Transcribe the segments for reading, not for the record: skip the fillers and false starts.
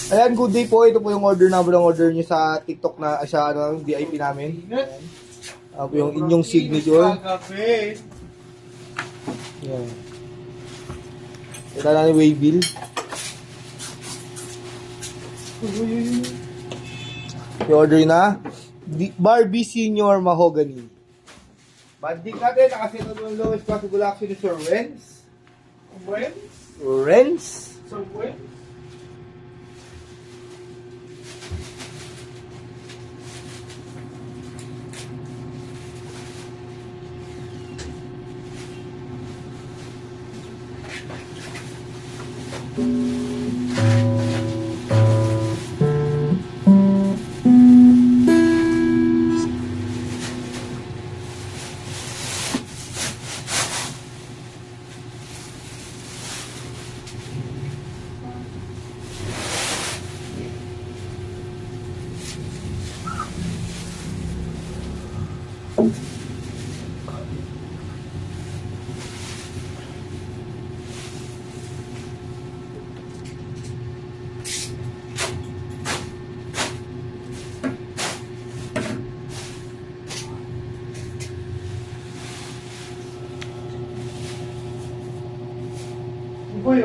Ayan, good day po. Ito po yung order number ng order nyo sa TikTok na sa VIP namin. Ayan po yung inyong signature. Ayan. Ito na yung waybill. I-order na. Barbie Senior Mahogany. Banding natin, nakasit na yung lowest possible action ni Sir Renz. Renz? Sir Renz?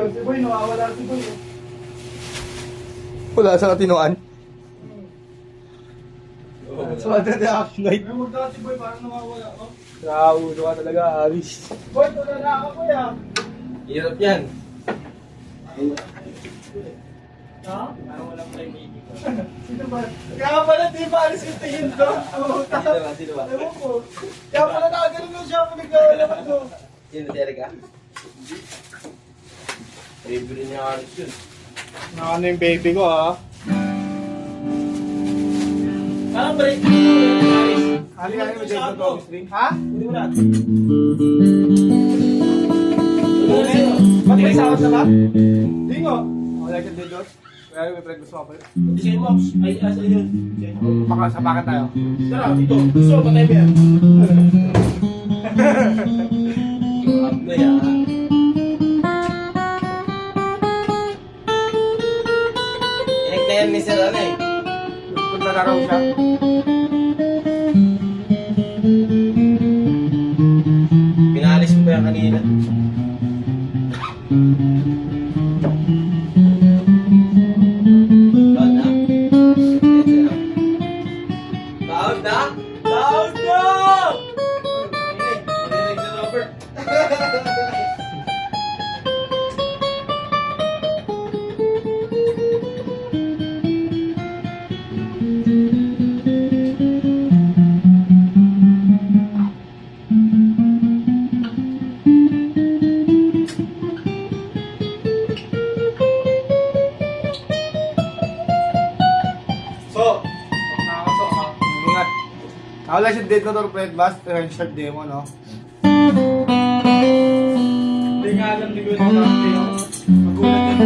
Si Boy, nawawala si Boy. Wala sa katinuan. So, ano na action night? May magdaka si Boy, parang nawawala ako. Nakaulo ka talaga, Aris. Boy, tulala ako kuya. Hirap yan. Ha? Parang walang baby ko. Sino ba? Kaya pala di ba alis yung tingin doon? Sino ba? Ewan ko. Kaya pala nakagaling mo siya ako nagkawala ko. Sino si Erica? Baby rin yung alis yun. Nakano yung baby ko ha? Parang break mo yung alis. Ali mo dito to. Ha? Hindi mo na. Ba't may sawas na ba? Hindi nga. Wala ka dito. Kaya may pregnant mo pa. Design box. Ay, asa yun. Sapakan tayo. Tara, dito. Gusto, patay mo yan. Abla yan. Inignayan ni Sir ano eh. Punta na raw siya. Pinalis mo ba yan kanina? Baon na? Baon na? Baon na! Marinig na Robert. So, nakakasok ha. Ingat. Wala siya date na to, Fred Bass. Short demo, no? Hindi nga alam ni Gwen ang update. Magulat yan.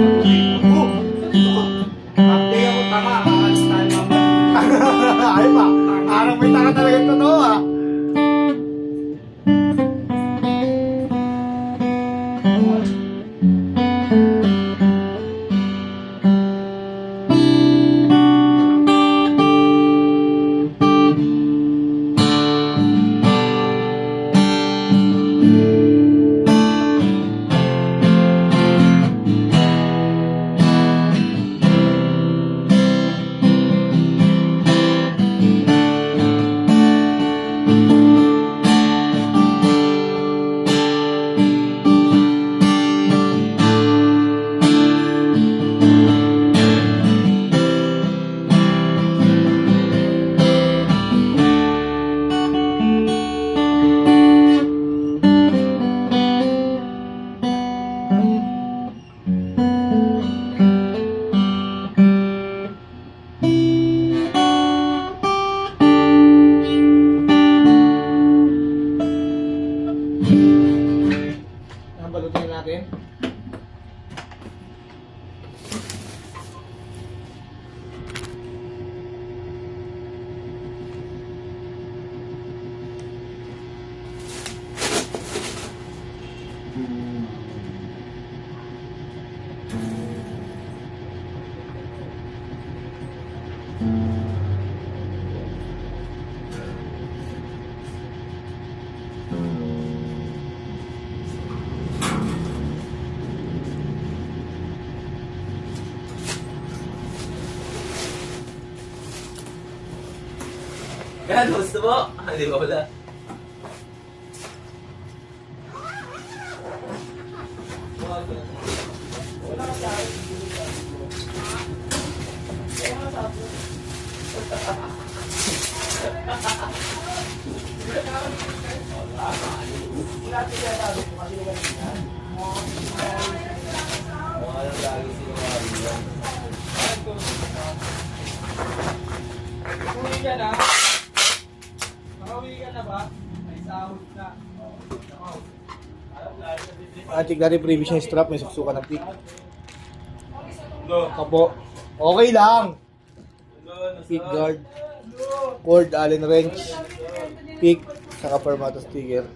Update ako tama. Aalis tayo mamaya. Ay pa. Parang may taka talaga ito, no? Ah. Yan, gusto mo? Di ba wala? Mukha lang lagi sinungaling. Uwi ka na? Makauwi ka na ba? May sahod na. Check natin previous yung strap, may suksukan ng pick. No. Kapo. Okay lang. Pick guard. Cord, Allen wrench. Pick, saka Permato sticker.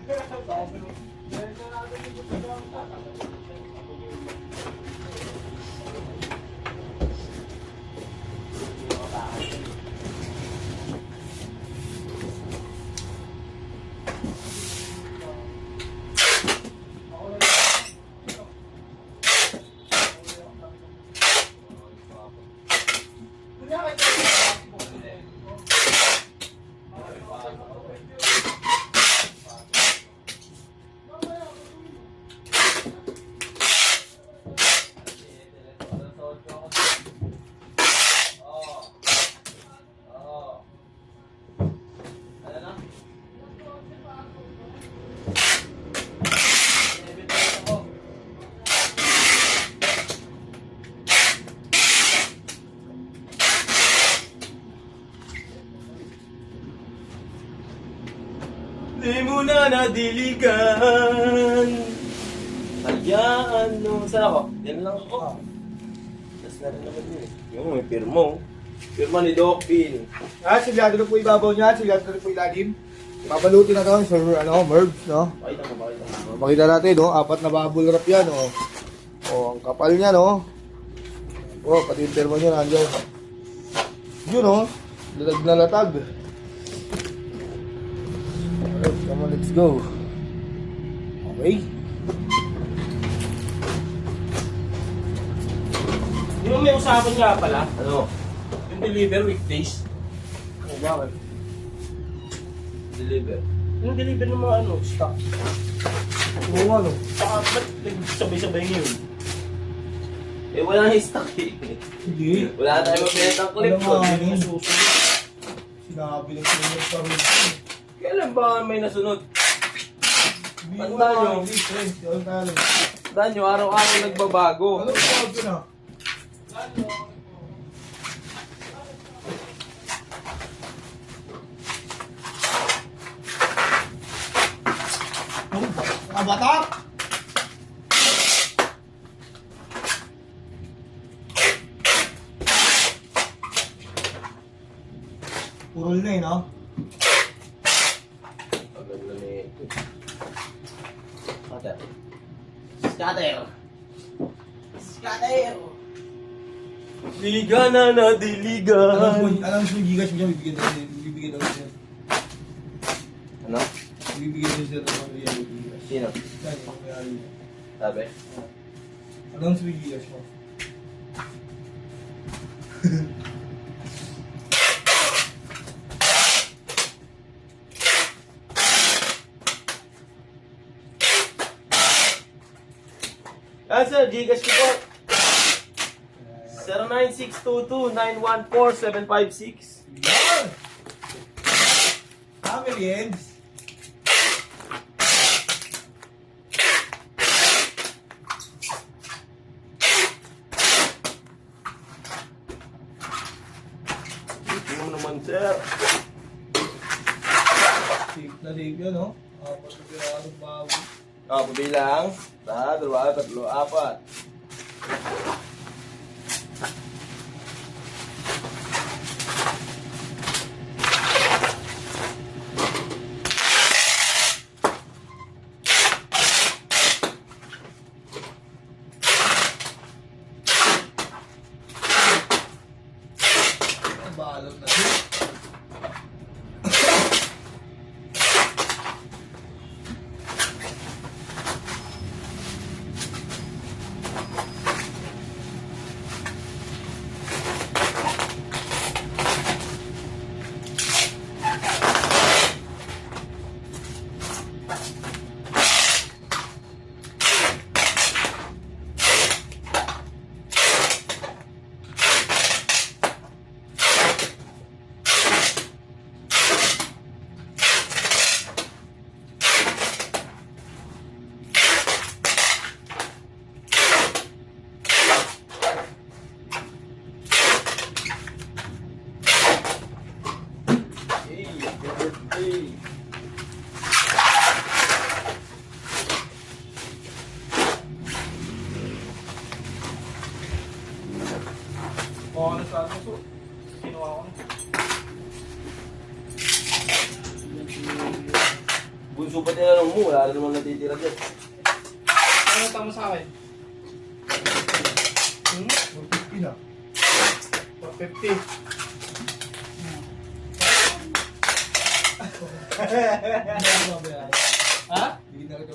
Di mo na nadiligan. Hayaan nung... Saan ako? Yan lang ako. Tapos na rin naman yun eh. Yung may pirmo. Pirma ni Doc Pin. Silyado na po ibabaw niya, silyado na po ilalim. Babalutin na ito, sir, Mervs, no? Pakita mo, pakita mo. Makita natin, no? 4 na bubble wrap yan, no? O, ang kapal niya, no? O, pati yung termo niya nandiyan. Yun, no? Latag na latag. Alright, come on, let's go. Okay. Di ba may usapan nga pala? Ano? Yung deliver weekdays. O, bakit? Deliver. Yung deliver ng mga ano, stock. Oo, ano? Saka ba't nagsabay-sabay ngayon? Eh, wala nang stock eh. Hindi. Wala tayong mabenta clip Wala ko. nga, Hindi mo susunod. Sinabi lang sa inyo sa rin. Kailan ba may nasunod? Hindi Tandaan ko na, nyo. hindi, friends. Yung talo. Tandaan nyo, araw-araw nagbabago. Ano ba tawag yun, ah? Mga batak! Purol na eh, no? Maganda na eh. Scatter. Scatter! Scatter! Liga na na diligan. Alam mo yung gigas mo dyan, bibigyan daw siya. Ano? Bibigyan daw siya ng mga gigas. Sino? Yan, yung may-ari. Sabi? Alam mo yung gigas mo. Sir, Gcash ko po. 09622-914-756. Yan! Family ends. Ito mo naman, sir. Safe na safe yan, no? Apat na pirasong baboy. Pabilang. 1, 2, 3, 4. Balot na siya. Kuha ko na sa atin. So, kinuha ko na. Bunso pa tinanong mo, wala na naman natitira dyan. Ano tama sa akin? 150 na. 450. Ha? Hindi na ito.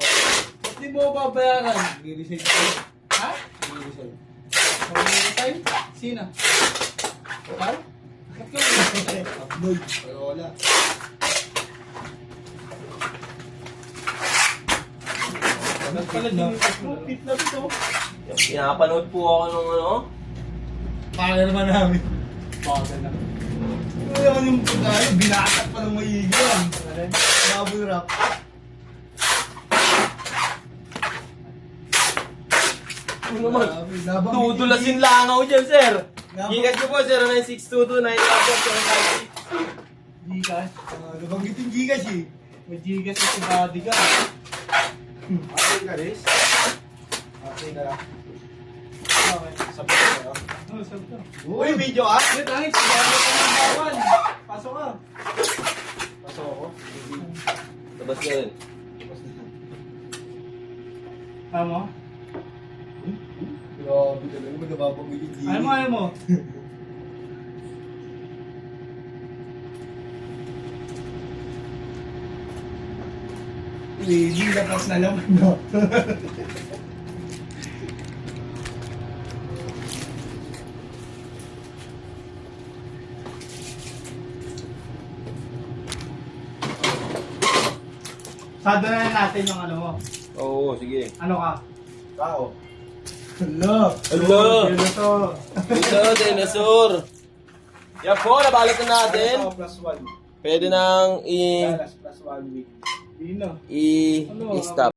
Ba't di mo babayaran? Nag-resign ko. Ha? Nag-resign. Mag-resign? Sino? Ikaw? Ba't ka mag-resign? Upload. Pero wala. Ba't pala dinitas mo? Pit na pito. Pinapanood po ako nung ano. Kaya naman namin. Bagal na. Ano naman yung pagkain? Binatak pa ng maigi yan. Bubble wrap. Ano naman? Nabang Tudulasin lang ako dyan, sir. Nabang- Gigat ko po, 096229 Gigas. Nabanggit yung Gcash eh. May gigas na si body ka. Okay ka, Riz? Okay na lang. Okay. Sabi ko na. Ano, sabi ka? Uy, video ah! Wait, angin. Sigaro ka ng bawan. Pasok ka. Pasok ako. Labas ka rin. Ano mo? Grabe talaga. Magababanggit yung Gcash. Ano mo? Lady, lakas na naman no. Sado na natin yung ano mo. Oo, sige. Ano ka? Tao. Hello. Hello! Ano to? Ito, dinosaur! Yan po, nabalot na natin. Plus 1. Pwede nang Plus 1 week. Di na. i-stop.